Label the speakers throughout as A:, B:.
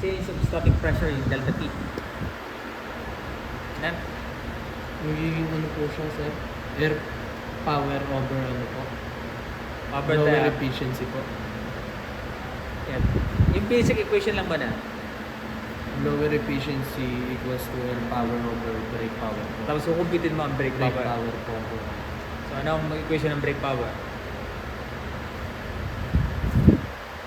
A: change of static pressure yung delta P. Na?
B: Magiging ano po siya, sir? Air power over ano po?
A: Over
B: Lower
A: the,
B: efficiency po.
A: yan. Yung basic equation lang ba na?
B: Lower efficiency equals to air power over brake power po.
A: Tapos kukumpitin mo ang brake
B: Brake
A: power.
B: power po po.
A: So ano ang equation ng brake power?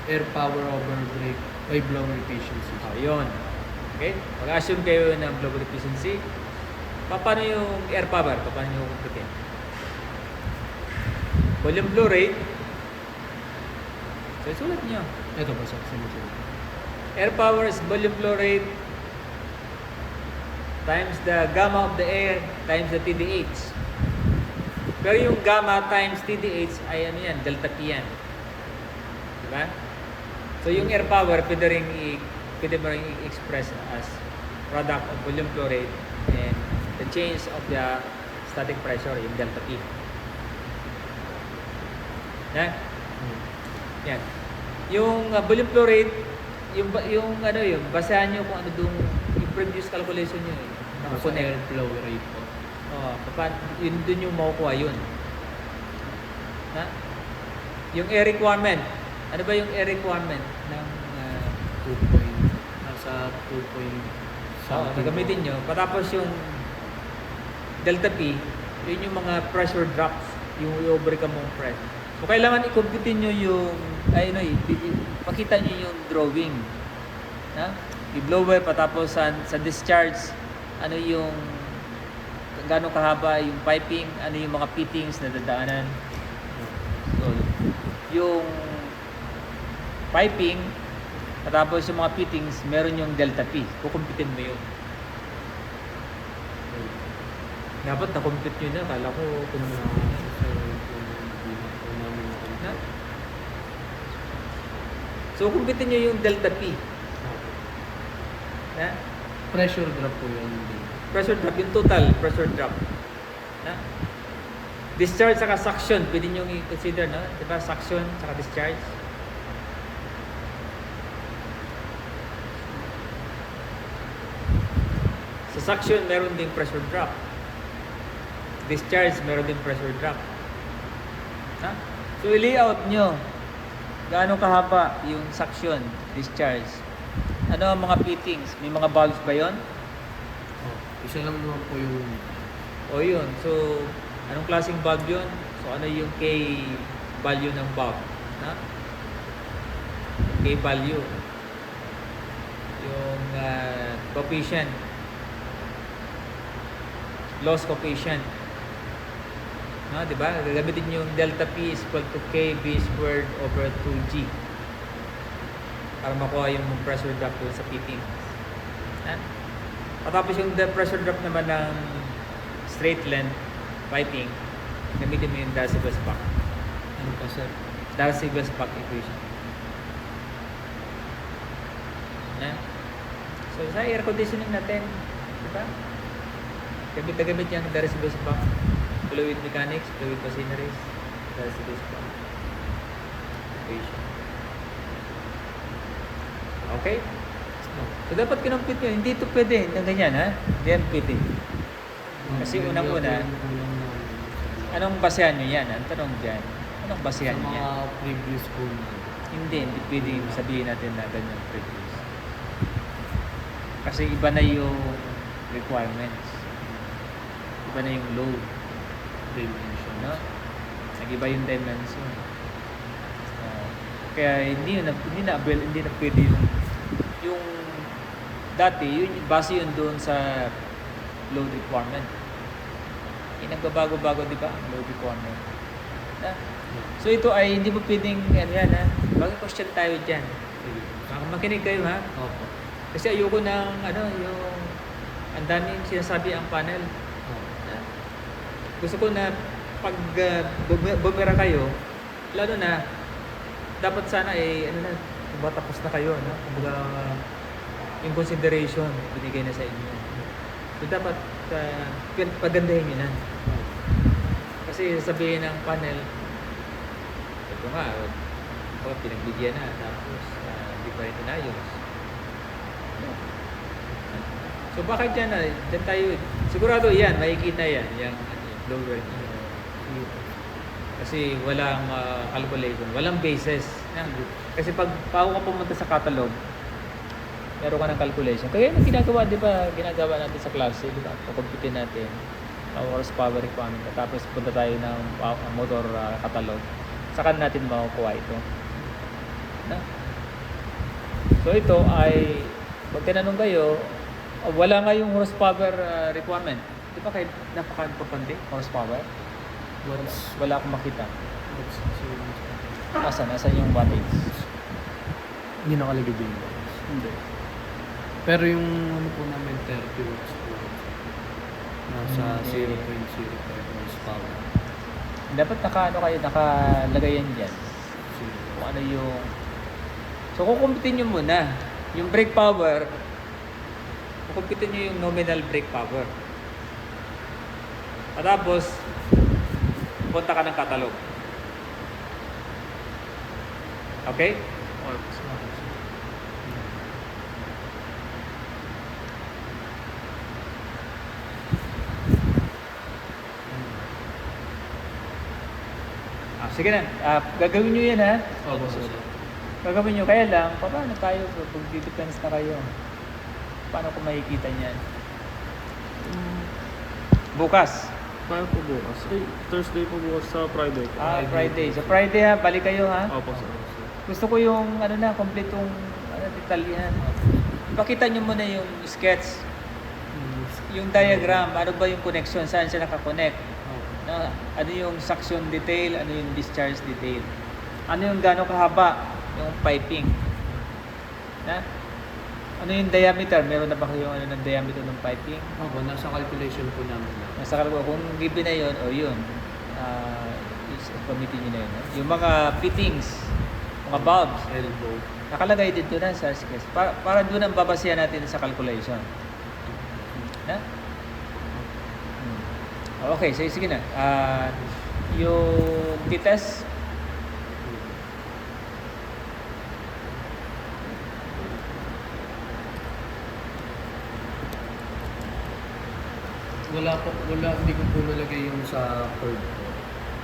B: Air power over brake ay blower efficiency.
A: Oh, yun. Okay? Mag-assume kayo ng blower efficiency. Paano yung air power? Paano nyo kumpitin? Volume flow rate. So, sulat nyo.
B: Ito po, sir. Sinusunod.
A: Air power is volume flow rate times the gamma of the air times the TDH. Pero yung gamma times TDH ay ano yan, delta P yan. Diba? So yung air power pwede mo rin i-express as product of volume flow rate and the change of the static pressure, yung delta P. Yan. Yan. Yung volume flow rate, yung ano yun, basahan nyo kung ano dung yung previous calculation nyo eh.
B: Sa air flow rate po.
A: Yun dun yung makukuha yun. Na? Yung air requirement. Ano ba yung air requirement ng
B: 2 point, nasa 2 point
A: gagamitin nyo. Patapos yung delta P, yun yung mga pressure drops, yung i-overcome mong pressure. So, kailangan i-compute nyo yung, pakita nyo yung drawing. Na? I-blower, patapos sa discharge, ano yung, gano'ng kahaba yung piping, ano yung mga fittings na dadaanan. So, yung piping, patapos yung mga fittings, meron yung delta P. Kukumpitin mo yun. Dapat na-compute nyo na. Kala ko kung na. So, kumpitin nyo yung delta P. Na?
B: Pressure drop po yun.
A: Pressure drop, yung total pressure drop. Na? Discharge saka suction, pwede nyo i-consider, no? Diba? Suction saka discharge. Sa suction, meron ding pressure drop. Discharge, meron ding pressure drop. Ha? So, i-layout nyo. Gaano kahaba yung suction, discharge. Ano ang mga fittings? May mga valves ba yon?
B: Isa lang naman po yung
A: O yun. So, anong klaseng valve yun? So, ano yung K value ng valve? Ha? K value. Yung coefficient. Loss coefficient. No, di ba? Gagamitin yung delta P is equal to K B squared over 2G para makuha yung pressure drop doon sa fitting. Patapos yung pressure drop naman ng straight length piping, gamitin mo yung Darcy-Weisbach.
B: ano pa, sir?
A: Darcy-Weisbach equation. So sa air conditioning natin, di ba? Gamit na gamit yung Darcy-Weisbach. Fluid mechanics, fluid machineries, Darcy-Weisbach equation. Okay? So dapat kinumpit nyo, hindi ito pwede ng ganyan, ha? Hindi yan pwede. Kasi unang-una, anong basehan nyo yan? Ang tanong dyan, anong basehan
B: Sa
A: nyo yan?
B: mga previous po na
A: Hindi pwede sabihin natin na ganyan previous. Kasi iba na yung requirements. Iba na yung load.
B: dimension.
A: No? Nag-iba yung dimension. Kaya hindi na pwede yung dati, yun, base yun doon sa load requirement. Yung nagbabago-bago, di ba? Load requirement. So ito ay hindi mo pwedeng yan, ha? Mag-question tayo dyan. Makinig kayo, ha?
B: Opo.
A: Kasi ayoko ng yung ang daming sinasabi ang panel. Gusto ko na pag bumira kayo, lalo na dapat sana tapos na kayo, no? Kumbaga yung consideration binigay na sa inyo. So dapat pagandahin niyo na. Kasi sabihin ng panel, ito nga, pinagbigyan na tapos hindi pa rin inayos. So baka dyan tayo, sigurado yan, makikita yan, yung lower niya. Kasi walang calculation, walang basis. Kasi pag bago ka pumunta sa catalog, meron ka ng calculation. Kaya yung ginagawa, di ba, ginagawa natin sa klase, di ba? Pagkumpitin natin, horsepower requirement, tapos punta tayo ng motor catalog, saka natin makukuha ito. Na? So ito ay, pag tinanong kayo, wala nga yung horsepower requirement. Di ba kayo napaka-importante, horsepower? Wala akong makita. Asan yung wattage?
B: Hindi nakalagay din.
C: Hindi.
B: Pero yung ano po namin 30 watts po. Nasa
A: Okay.
B: 0.05 horsepower.
A: Dapat nakalagay yan dyan. Kung ano yung... So kukumpitin nyo muna. Yung brake power, kukumpitin nyo yung nominal brake power. At tapos, punta ka ng catalog. Okay? Sige na. Gagawin nyo yan ha.
B: Opo, sir.
A: Gagawin nyo. Kaya lang, paano tayo pag depends na kayo? Paano ko makikita niyan? Bukas.
C: Kaya po bukas. Thursday po bukas sa Friday po.
A: Friday. So Friday ha, balik kayo ha.
C: Opo, sir.
A: Gusto ko yung kompletong detalyahan. Ipakita nyo muna yung sketch, yung diagram, ano ba yung connection, saan siya nakakonect. Ano yung suction detail, ano yung discharge detail. Ano yung gano'ng kahaba, yung piping. Ano yung diameter, meron na ba kayong ano ng diameter ng piping?
B: Opo, nasa calculation po namin.
A: Nasa kalbo, kung given na yun, o yun, committee nyo na yun. Yung mga fittings, mga bulbs,
B: Elbow.
A: nakalagay din doon sa sketch. Para doon ang babasihan natin sa calculation. Na? Okay, so sige na. Yung titest,
B: Hindi ko po nalagay yung sa curve po.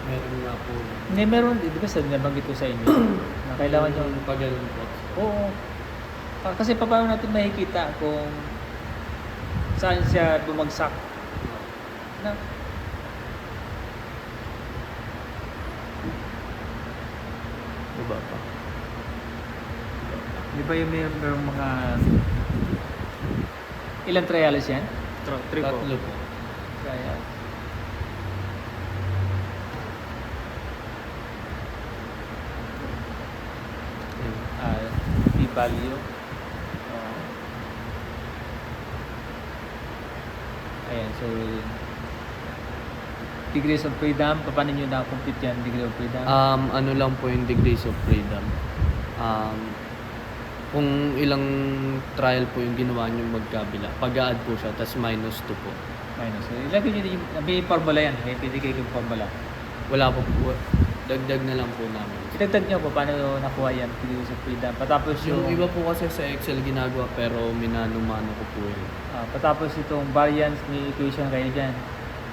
B: Meron nga po.
A: hindi meron, di ba nabanggit ko sa inyo, na kailangan yung
B: pagalan po.
A: oo. Kasi paano natin makikita kung saan siya bumagsak. Na?
B: Diba pa?
A: Di ba yung merong mga ilang trials yan?
C: 3 po.
B: Tatlo po.
A: Trial. P-value. Ayan, so degrees of freedom, paano nyo na-complete yan, degree of freedom?
B: Ano lang po yung degrees of freedom. Kung ilang trial po yung ginawa nyo magkabila, pag-add po siya, tas -2 po.
A: Minus. So, ilagay nyo din yung, may formula yan, may pinigay yung formula.
B: Wala po po. Dagdag na lang po namin.
A: Idagdag nyo po, paano nakuha yan, degrees of freedom. Patapos
B: Yung
A: yung,
B: iba po kasi sa Excel ginagawa pero minano-mano ko po yun.
A: patapos itong variance, may equation kayo dyan.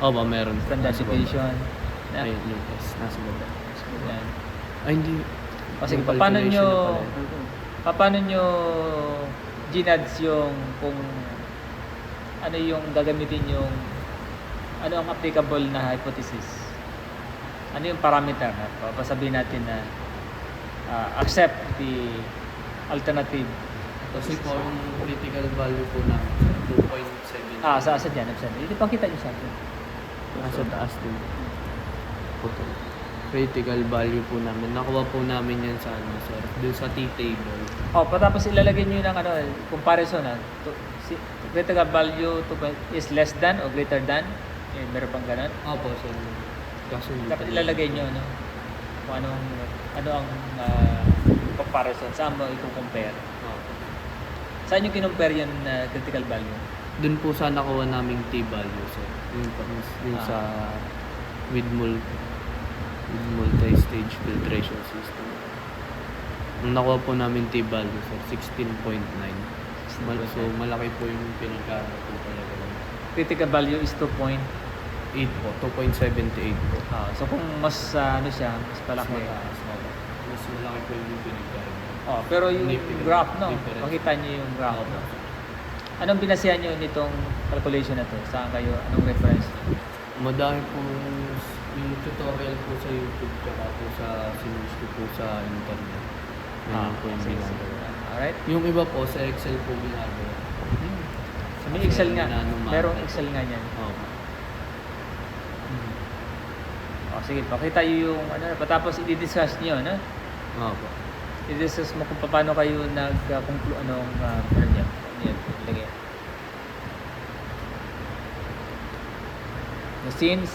B: Opo, meron.
A: Standard
B: Nasa baba.
A: equation.
B: Ayun, yung S. Nasa baba.
A: Yan.
B: Ay, hindi.
A: Kasi
B: Yung
A: paano
B: calculation
A: nyo,
B: na pala.
A: paano nyo ginads yung kung ano yung gagamitin yung ano ang applicable na hypothesis? Ano yung parameter na pasabihin natin na accept the alternative.
B: Kasi po yung critical value po namin, 2.7.
A: Sa dyan, hindi pang kita nyo sa akin.
B: Nasa taas din. Putol. Critical value po namin. Nakuha po namin yan sa ano, sir. Doon sa T-table.
A: Patapos ilalagay nyo ng comparison critical value is less than or greater than. Meron pang ganun.
B: Opo, sir. Kaso hindi
A: Dapat
B: po.
A: ilalagay nyo, no? Kung ano ang comparison, saan mo i-compare.
B: Opo.
A: Saan yung kinumpare yung critical value?
B: Doon po sa nakuha naming T-value, sir. Yung sa with multi-stage filtration system. Ang nakuha po namin T-value, sir, 16.9. So, malaki po yung pinagkano po talaga.
A: Critical value is 2.8.
B: 8 po, 2.78 po.
A: So kung mas ano siya, mas palaki.
B: Mataas na po. Mas malaki po yung pinagkano.
A: Pero yung
B: Difference.
A: graph, no?
B: Difference.
A: Makita niyo yung graph.
B: Opo.
A: Anong binasihan niyo nitong calculation na to? Saan kayo? Anong reference?
B: Madami po yung tutorial po sa YouTube tsaka po sa sinulis ko po sa internet. Ganyan po yung
A: sige.
B: ginagawa.
A: Alright.
B: Yung iba po sa Excel po ginagawa.
A: So may Excel nga.
B: Nanomahan.
A: Merong Excel nga niyan.
B: Oo.
A: Sige, pakita niyo yung ano, patapos i-discuss niyo, no?
B: Opo.
A: I-discuss mo kung paano kayo nag-conclude ano niya. Yan, ilagay. Since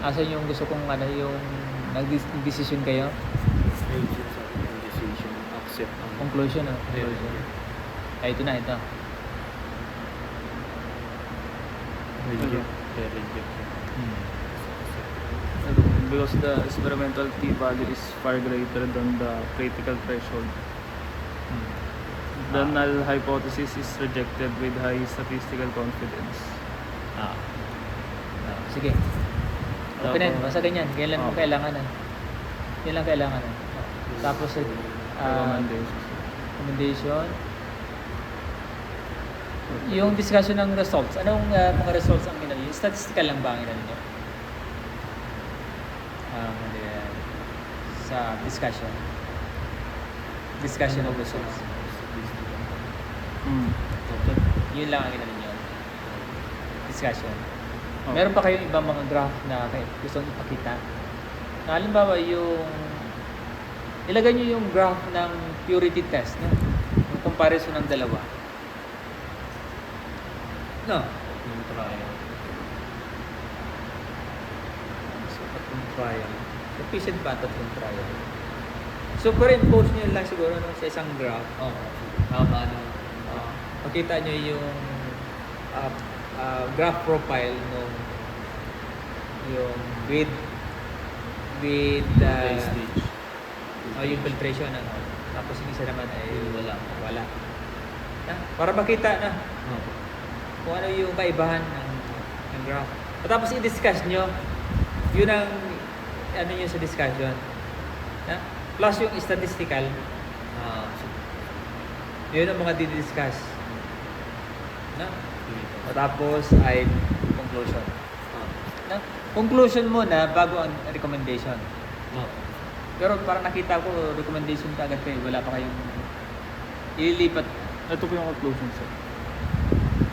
A: asan yung gusto kong ano, yung nag-decision kayo?
B: Ayun siya sa yung decision. Accept ang
A: Conclusion, no? Conclusion. Ay, ito na, ito.
B: reject. Reject.
C: Because the experimental t-value is far greater than the critical threshold. The null hypothesis is rejected with high statistical confidence.
A: Sige. Okay na, yun. Basta ganyan. Kailan mo kailangan na. Yan lang kailangan na. Tapos, recommendation. Yung discussion ng results. Anong mga results ang ginano? Yung statistical lang ba ang ginano nyo? Sa discussion. Discussion of results. Yun lang ang ginano nyo. Discussion. Meron pa kayong ibang mga graph na gusto nyo ipakita? Na halimbawa yung ilagay nyo yung graph ng purity test, no? Yung comparison ng dalawa. No?
B: Yung trial.
A: So, tatlong trial. Sufficient ba tatlong trial? So, impose nyo lang siguro no, sa isang graph.
B: Oo. Haba na.
A: Pakita nyo yung graph profile nung yung with
B: Stage.
A: yung filtration ano. Tapos yung isa naman ay wala. Para makita na
B: Oo.
A: kung ano yung kaibahan ng graph. Tapos i-discuss nyo yun ang ano yun sa discussion. Plus yung statistical, yun ang mga di-discuss. Tapos ay conclusion. Conclusion muna bago ang recommendation. Pero parang nakita ko recommendation ka agad kayo, wala pa kayong ililipat.
C: Ito po yung conclusion sir.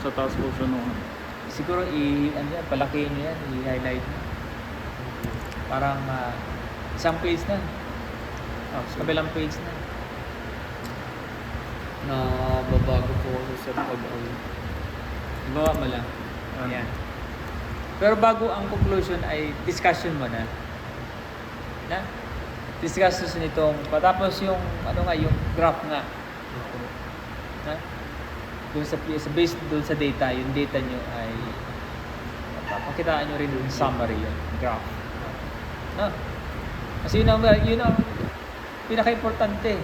C: Sa task force ano.
A: Siguro palakihin nyo yan, i-highlight nyo. Parang isang page na. Kabilang page na.
B: Babago po ako sa pag-ano.
A: Gawa mo lang. Yan. Pero bago ang conclusion ay discussion mo na. Discussion nitong patapos yung yung graph nga. Doon sa based doon sa data, yung data nyo ay papakitaan nyo rin yung summary yung graph. Kasi yun ang pinaka-importante.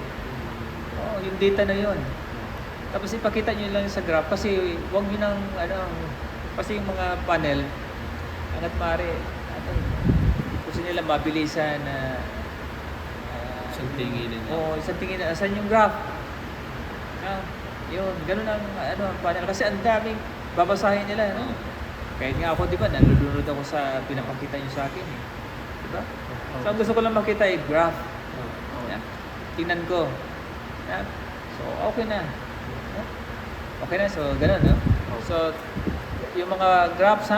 A: Yung data na yun. Tapos ipakita nyo lang sa graph kasi wag nyo nang kasi yung mga panel hanggat maaari gusto nila mabilisan na
B: Isang tingin na.
A: isang tingin na saan yung graph. Yun, ganun ang panel kasi ang daming babasahin nila, no? Kahit nga ako, di ba, nalulunod ako sa pinapakita nyo sa akin, eh. Di ba? So, ang gusto ko lang makita ay graph. Tingnan ko. So, okay na. Okay na, so ganun, no? So, yung mga graphs,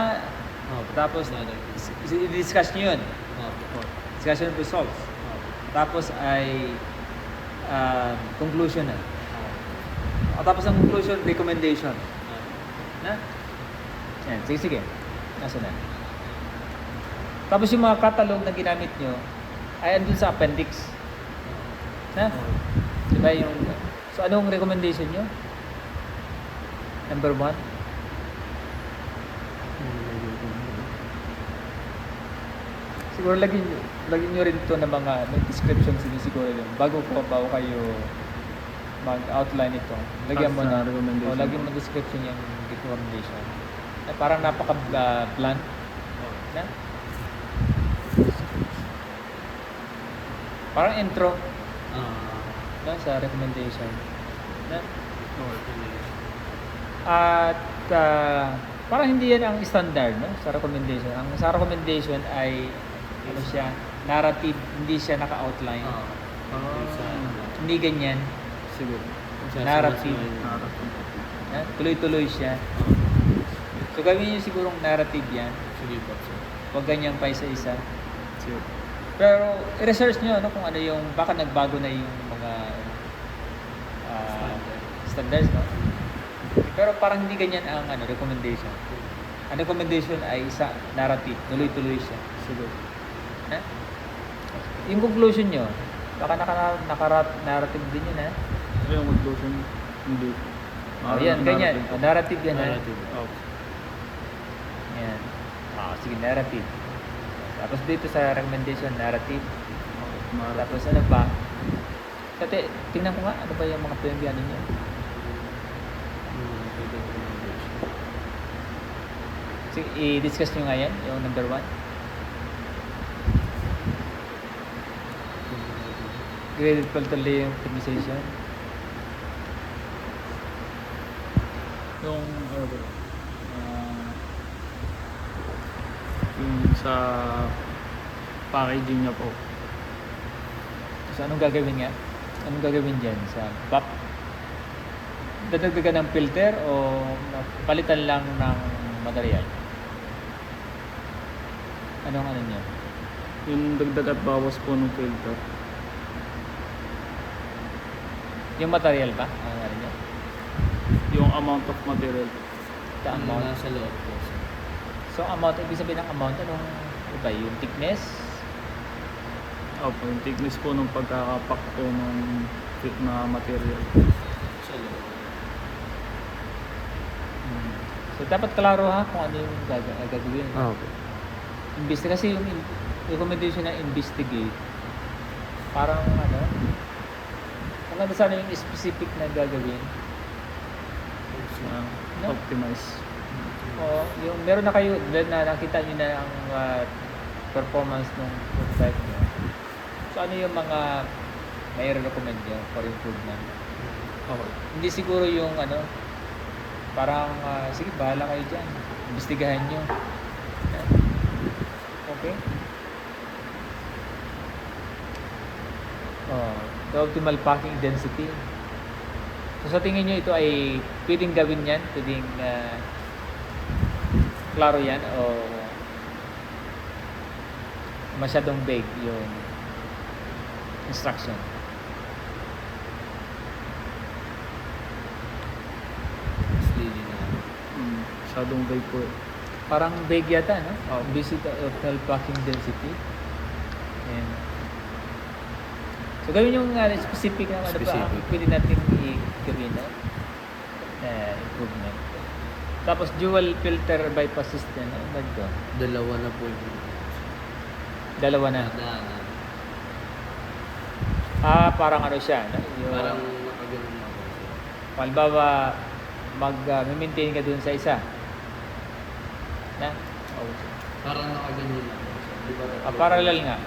A: tapos i-discuss nyo yun. Discussion of results. Tapos ay conclusion na. Tapos ang conclusion, recommendation. Yan, sige. Nasa na. Tapos yung mga catalog na ginamit nyo ay andun sa appendix. Diba yung... So, anong recommendation nyo? Number 1? Siguro lagyan nyo rin ito ng mga may description siguro yun bago kayo mag-outline ito. Lagyan mo
C: As
A: na,
C: a recommendation.
A: o lagyan mo description yung recommendation. Parang napaka-blunt. Na? Parang intro sa recommendation. Na? At parang hindi yan ang standard, no? Sa recommendation. Ang sa recommendation ay ano siya, narrative, hindi siya naka-outline. Hindi ganyan.
C: Siguro.
A: Narrative. Tuloy-tuloy siya. So gawin niyo sigurong narrative yan.
B: Sige po, sir.
A: Huwag ganyan pa isa-isa.
C: Siguro.
A: Pero i-research nyo kung ano yung, baka nagbago na yung mga standards, no? Pero parang hindi ganyan ang recommendation. Ang recommendation ay isa, narrative, tuloy-tuloy siya.
C: Siguro.
A: Ha? Yung conclusion nyo, baka naka-narrative din yun, ha?
C: Pero yung conclusion, hindi.
A: Yan, ganyan. Narrative yan, ha?
B: Narrative.
C: Okay.
A: Yan. Sige, narrative. Tapos dito sa recommendation, narrative. Tapos ano pa? Kasi tingnan ko nga, ano ba yung mga pinagbianan niya? Sige, i-discuss nyo nga yan, yung number 1. Graded paltali yung optimization.
C: Yung, yung sa packaging niya po.
A: So anong gagawin nga? Anong gagawin dyan sa pop? Dadagdagan ng filter o palitan lang ng material? Anong ano niya?
C: Yung dagdag at bawas po ng filter.
A: Yung material ba? Ang ano niya?
C: Yung amount of material.
A: The amount.
B: Nasa loob po, sir.
A: So amount, ibig sabihin ng amount, anong iba? Yung thickness?
C: Opo, yung thickness po ng pagkakapak po ng fit na material.
B: Sa loob.
A: So dapat klaro ha kung ano yung gagawin.
B: Okay.
A: Kasi yung recommendation na investigate, parang kung ano sana yung specific na gagawin. No?
C: Optimize.
A: O yung meron na kayo, na nakita nyo na ang performance ng prototype nyo. So ano yung mga may recommend nyo for improvement?
C: Okay.
A: Hindi siguro yung parang sige bahala kayo dyan, imbestigahan nyo. Okay? The optimal packing density. So sa tingin nyo ito ay pwedeng gawin yan? Pwedeng klaro yan? O masyadong vague yung instruction?
B: Misleading na.
C: Masyadong vague po.
A: Parang vague yata, no? Visit optimal packing density. And so gawin yung specific na ano pa
B: Specific.
A: pwede natin i-gawin na improvement. Tapos dual filter bypass system, ano ba ito?
B: Dalawa na po yung
A: Dalawa na.
B: daanan.
A: Parang ano siya, no? Yung,
B: Parang nakaganon na po, sir.
A: halimbawa, mag-maintain ka dun sa isa. Na?
B: Parang nakaganyan na po, sir. Di ba?
A: Parallel nga.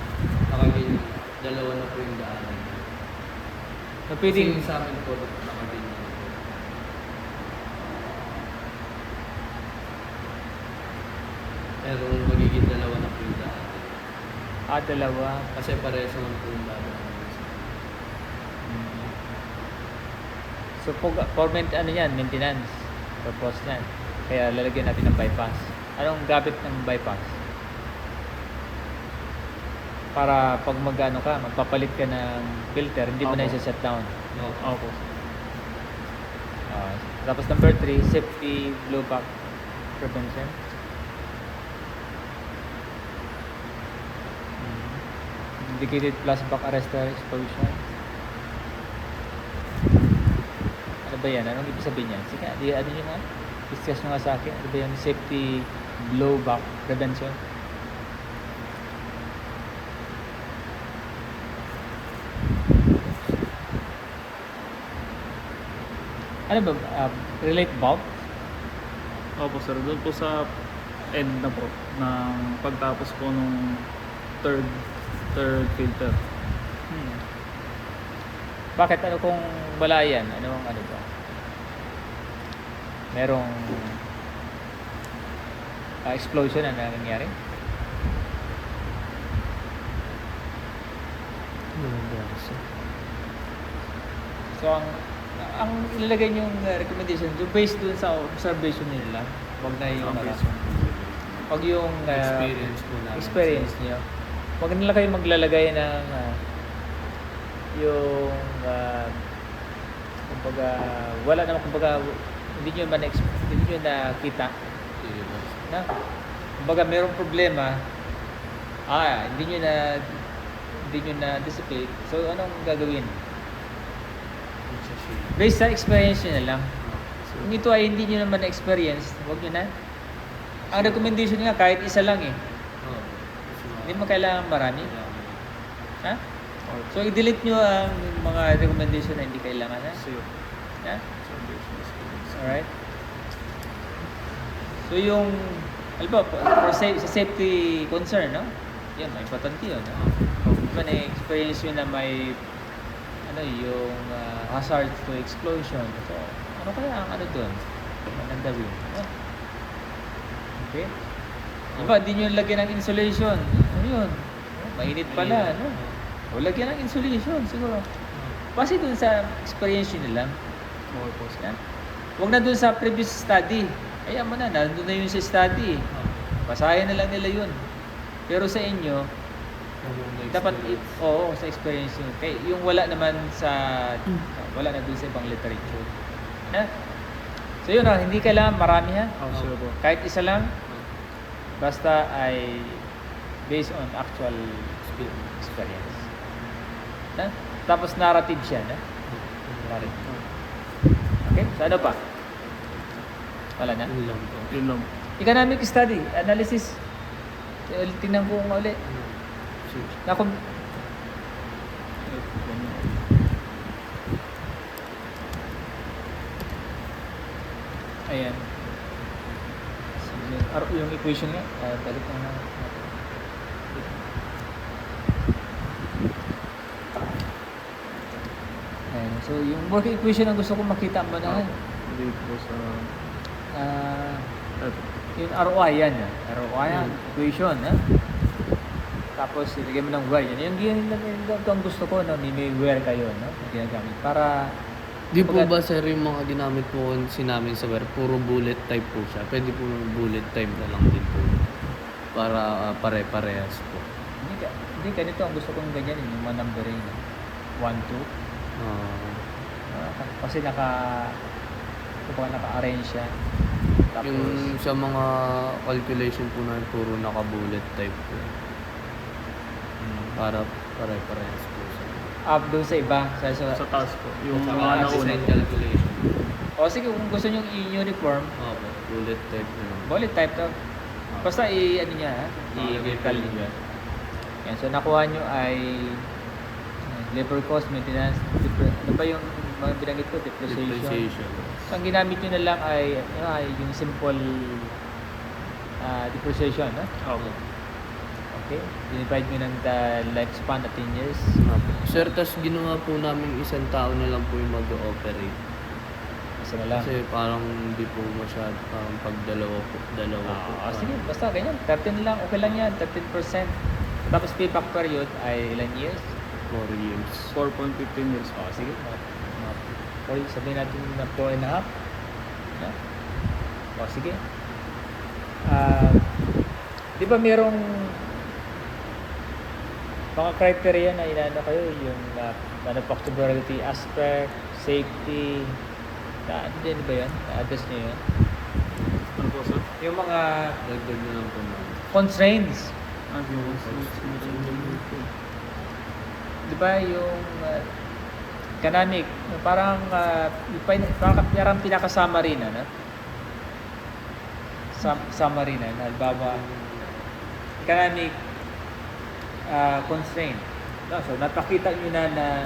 B: Nakaganyan. Dalawa na po yung daanan.
A: So, pwedeng,
B: Kasi sa amin po, nakaganyan na po. Pero magiging dalawa na po yung daanan.
A: dalawa.
B: Kasi parehas naman po yung daanan.
A: So, maintenance. Purpose yan. Kaya lalagyan natin ng bypass. Anong gamit ng bypass? Para pag magpapalit ka ng filter, hindi mo na
C: Opo.
A: isa-shutdown.
C: Opo.
A: Tapos number 3, safety blowback prevention. Indicated flashback arrestor exposure. Ano ba yan? Anong ibig sabihin yan? Sige, ano yun nga? Discuss nyo nga sa akin. Ano ba yan? Safety blowback prevention. Ano ba? Relate valve?
C: Opo sir, doon po sa end na po ng pagtapos po nung third filter.
A: Bakit? Ano kung wala yan? Ano ba? Merong explosion na nangyari? So, ang ilalagay niyong recommendation, so based dun sa observation nila, wag na yung
C: Okay,
A: ano,
C: sir.
A: wag yung
B: Experience po namin.
A: experience niyo. Wag nila kayo maglalagay ng yung kumbaga wala naman, kumbaga hindi niyo man hindi niyo nakita na kumbaga merong problema, hindi niyo na dissipate. So anong gagawin? Based sa experience nyo na lang. Kung ito ay hindi nyo naman na-experience, huwag nyo na. Ang recommendation nga, kahit isa lang eh. Hindi mo kailangan marami. Ha? So, i-delete nyo ang mga recommendation na hindi kailangan. Ha?
C: Zero.
A: Ha?
C: Observation experience.
A: Alright? So, yung, alam ba, sa safety concern, no? Yan, may importante yun. No? Diba na-experience nyo na may yung hazard to explosion. So, ano kaya ang ano doon? Anong gawin? Okay? Diba, hindi nyo lagyan ng insulation. Ano yun? Mainit pala, no? O, lagyan ng insulation, siguro. Base dun sa experience nyo lang.
C: Okay po sir.
A: Yan. Huwag na dun sa previous study. Ayan mo na, nandun na yun sa study. Basahin na lang nila yun. Pero sa inyo, dapat sa experience yun. Kaya yung wala naman wala na dun sa ibang literature. Na? So yun hindi kailangan marami ha.
C: Sure po.
A: Kahit isa lang, basta ay based on actual experience. Na? Tapos narrative siya. Na? Narrative. Okay? So ano pa? Wala na?
B: Yun lang po.
C: Yun lang.
A: Economic study, analysis. Tingnan ko ulit. Na kung ayan. Yung equation nga, balik na natin. Ayan. So, yung working equation ang gusto ko makita mo na.
C: Hindi po sa... Ito.
A: Yung ROI yan. ROI yan, equation. Ha? Tapos, ilagay mo ng wire. Yan yung ang gusto ko, no? May wire kayo, no? Ginagamit. Para,
B: Di po ba sir yung mga ginamit po namin sa wire, puro bullet type po siya? Pwede po yung bullet type na lang din po. Para pare-parehas po.
A: hindi ganito ang gusto kong ganyan, yung mga numbering. 1, 2. Kasi naka-arrange siya. Tapos,
B: Yung sa mga calculation po namin, puro naka-bullet type po. Para pare-parehas po siya.
A: up doon sa iba.
C: Sa taas po. Yung
B: Sa
C: mga
B: mga
C: nauna.
B: design calculation.
A: O sige, kung gusto nyo i-uniform,
B: Opo, bullet type na lang.
A: bullet type to. Basta ano niya, ha? I-vertical niya. Yan, so nakuha nyo ay labor cost, maintenance, ano ba yung mga binanggit ko? Depreciation.
B: Depreciation.
A: So ang ginamit nyo na lang ay, yung simple depreciation, ha?
C: Opo.
A: Okay? Dinivide nyo ng lifespan na 10 years.
B: Opo. Sir, tas ginawa po namin isang tao na lang po yung mag-ooperate.
A: Isa na lang.
B: Kasi parang hindi po masyad pag dalawa po.
A: Sige, basta ganyan. 13 lang, okay lang yan. 13%. Tapos payback period ay ilan years?
B: 4 years.
C: 4.15 years po.
A: Sige, sabihin natin na 4.5. Yeah. Sige. Di ba merong mga criteria na inano kayo, yung manufacturability aspect, safety, ano din ba yan? Na-address nyo yun?
C: Ano po sir?
A: Yung mga
B: Dagdag na lang po namin.
A: constraints. Di ba yung economic, parang pinakasama rin, ano? Summary na, halimbawa, economic constraint. No, so, napakita nyo na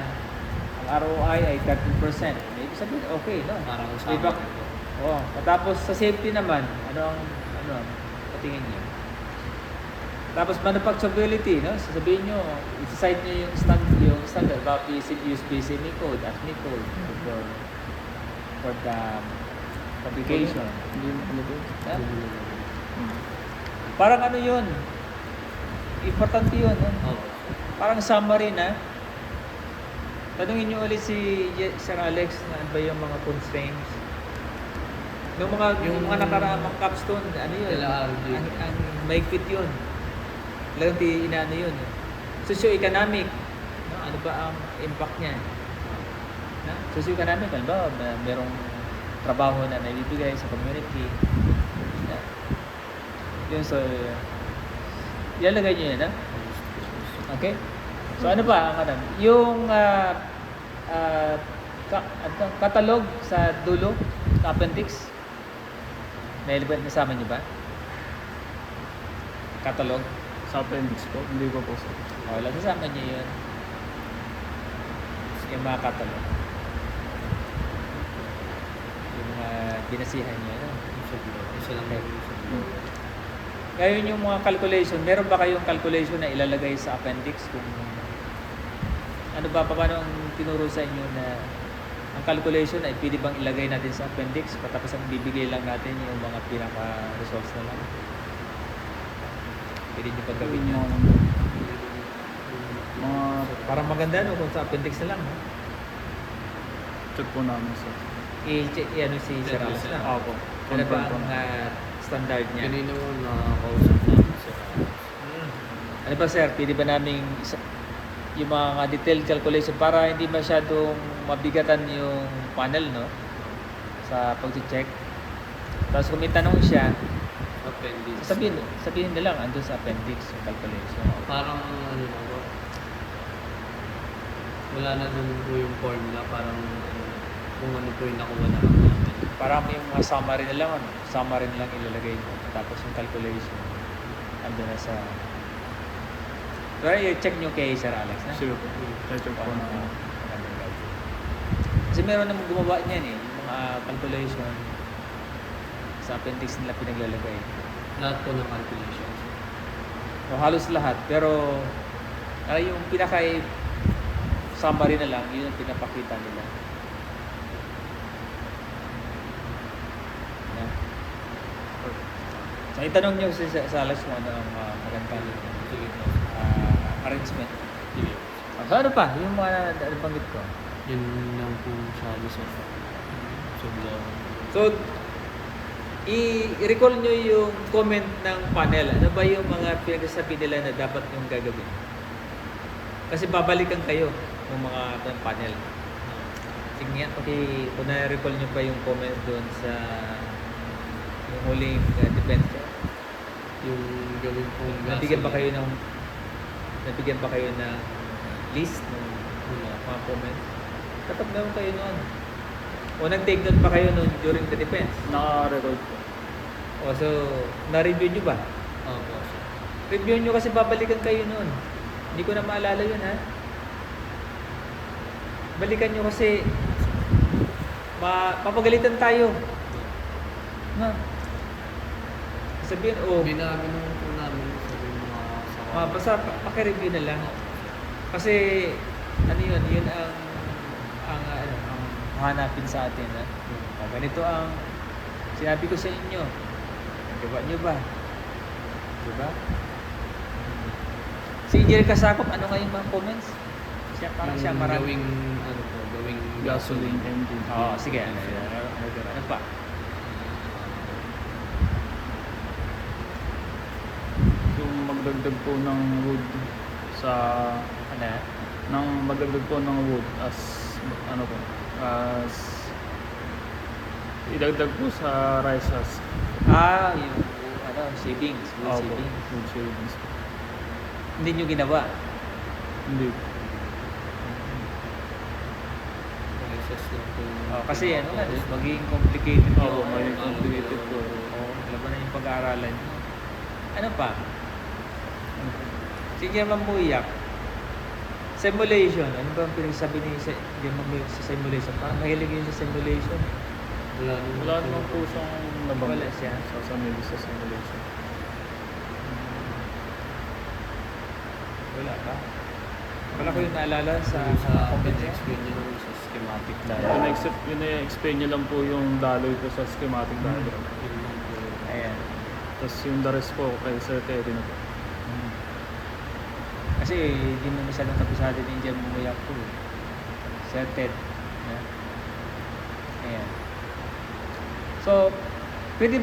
A: ang ROI ay 13%. Ibig sabihin, okay, no?
B: Parang
A: May
B: sama.
A: Oo. Tapos sa safety naman, ano, patingin niyo? Tapos manufacturability, no? Sasabihin nyo, isa-cite nyo yung standard about USB semi-code, ASME code for the publication.
C: Hindi mo ano
A: Ha? Parang ano yun? Importante yun, no?
B: Opo.
A: Parang summary na. Tanungin nyo ulit si Sir Alex na ano ba yung mga constraints. Yung mga nakaraang capstone, ano yun?
B: Kila RJ.
A: Ang maigpit yun. Talagang inaano yun. Socio-economic. No? Ano ba ang impact niya? No? Socio-economic, ano ba? Merong trabaho na naibibigay sa community. No? Yun, so, ilalagay nyo yun, ha? Okay? So, ano ba ang ano? Yung catalog sa dulo, sa appendix, nasama nyo ba? Catalog?
C: Sa appendix po, hindi ko po sir.
A: O, wala, sasama nyo yun. Yung mga catalog. Yung mga binasihan nyo. No?
B: Isa lang
A: Okay.
B: yung
A: Ngayon yung mga calculation, meron ba kayong calculation na ilalagay sa appendix? Kung ano ba, paano ang tinuro sa inyo na ang calculation ay pwede bang ilagay natin sa appendix patapos ang bibigay lang natin yung mga pinaka-results na lang? Pwede nyo pag gawin yun.
C: Mga
A: Parang maganda no kung sa appendix na lang. No?
C: check po namin sir.
A: Ano si Sir Alex na.
C: Opo.
A: Ano ba
C: Confirm po.
A: ang standard niya?
B: Kanina mo nakakausap namin sir.
A: Ano ba sir, pwede ba namin yung mga detailed calculation para hindi masyadong mabigatan yung panel, no? Sa pag-check. Tapos kung may tanong siya,
B: Appendix.
A: sabihin na lang andun sa appendix yung calculation.
B: Parang ano na po. Wala na dun po yung formula. Parang kung ano po yung nakuha na lang namin.
A: Para may mga summary na lang, ano? Summary na lang ilalagay mo. Tapos yung calculation, andun na sa... Pero i-check nyo kay Sir Alex, na?
C: Sige po. Check po
A: Paano
C: namin.
A: magandang gawin. Kasi meron namang gumawa niyan eh, yung mga calculation sa appendix nila pinaglalagay.
B: Lahat po ng calculations.
A: O halos lahat, pero yung pinaka summary na lang, yun ang pinapakita nila. Yan. So itanong nyo sa Alex kung ano ang magandang
B: Sige po.
A: arrangement.
B: Sige.
A: So ano pa? Yung mga nabanggit ko.
B: Yun lang po sabi sir.
A: So, i-recall nyo yung comment ng panel. Ano ba yung mga pinagsasabi nila na dapat yung gagawin? Kasi babalikan kayo ng mga panel. Sige nga, kung na-recall nyo pa yung comment doon sa yung huling defense.
B: Yung gawin po
A: Nabigyan ba kayo ng list ng mga comments? Tatap naman kayo noon. O nag-take note pa kayo noon during the defense?
C: Naka-record po.
A: O so, na-review nyo ba?
B: Opo sir.
A: Review nyo kasi babalikan kayo noon. Hindi ko na maalala yun ha. Balikan nyo kasi papagalitan tayo. Na. Sabihin,
B: Binabi naman po namin sa mga
A: basta paki-review na lang. Kasi ano yun ang hanapin sa atin ha. Ganito ang sinabi ko sa inyo. Diba nyo ba? Diba? Si Engineer Kasakop, ano nga yung mga comments? Siya marami.
B: Gawing
C: Gasoline engine.
A: Oo, sige. Ano pa?
C: Yung magdagdag po ng wood sa
A: Ano?
C: ng magdagdag po ng wood as ano po as idagdag po sa rice husk.
A: Yung savings. Wood
C: Opo,
A: savings.
C: wood savings.
A: Hindi nyo ginawa.
C: Hindi.
B: process lang po.
A: Kasi magiging complicated
C: Opo, may complicated po.
A: Laban na yung pag-aaralan nyo. Ano pa? Sige, Mambuyak. Simulation. Ano ba ang pinagsasabi ni sa simulation? Parang mahilig yun sa simulation.
C: Wala naman po siyang nabanggit.
A: Wala siya.
C: Sa simulation.
A: Wala pa. Wala ko yung naalala sa
B: explain niyo lang sa schematic
C: Yun na-explain niya lang po yung daloy po sa schematic diagram.
A: Ayan.
C: Tapos yung the rest po kay Sir Terry na po.
A: Kasi hindi mo masyadong kabisado ni Indian Bumuyak po. Certain. Ayan. So, pwede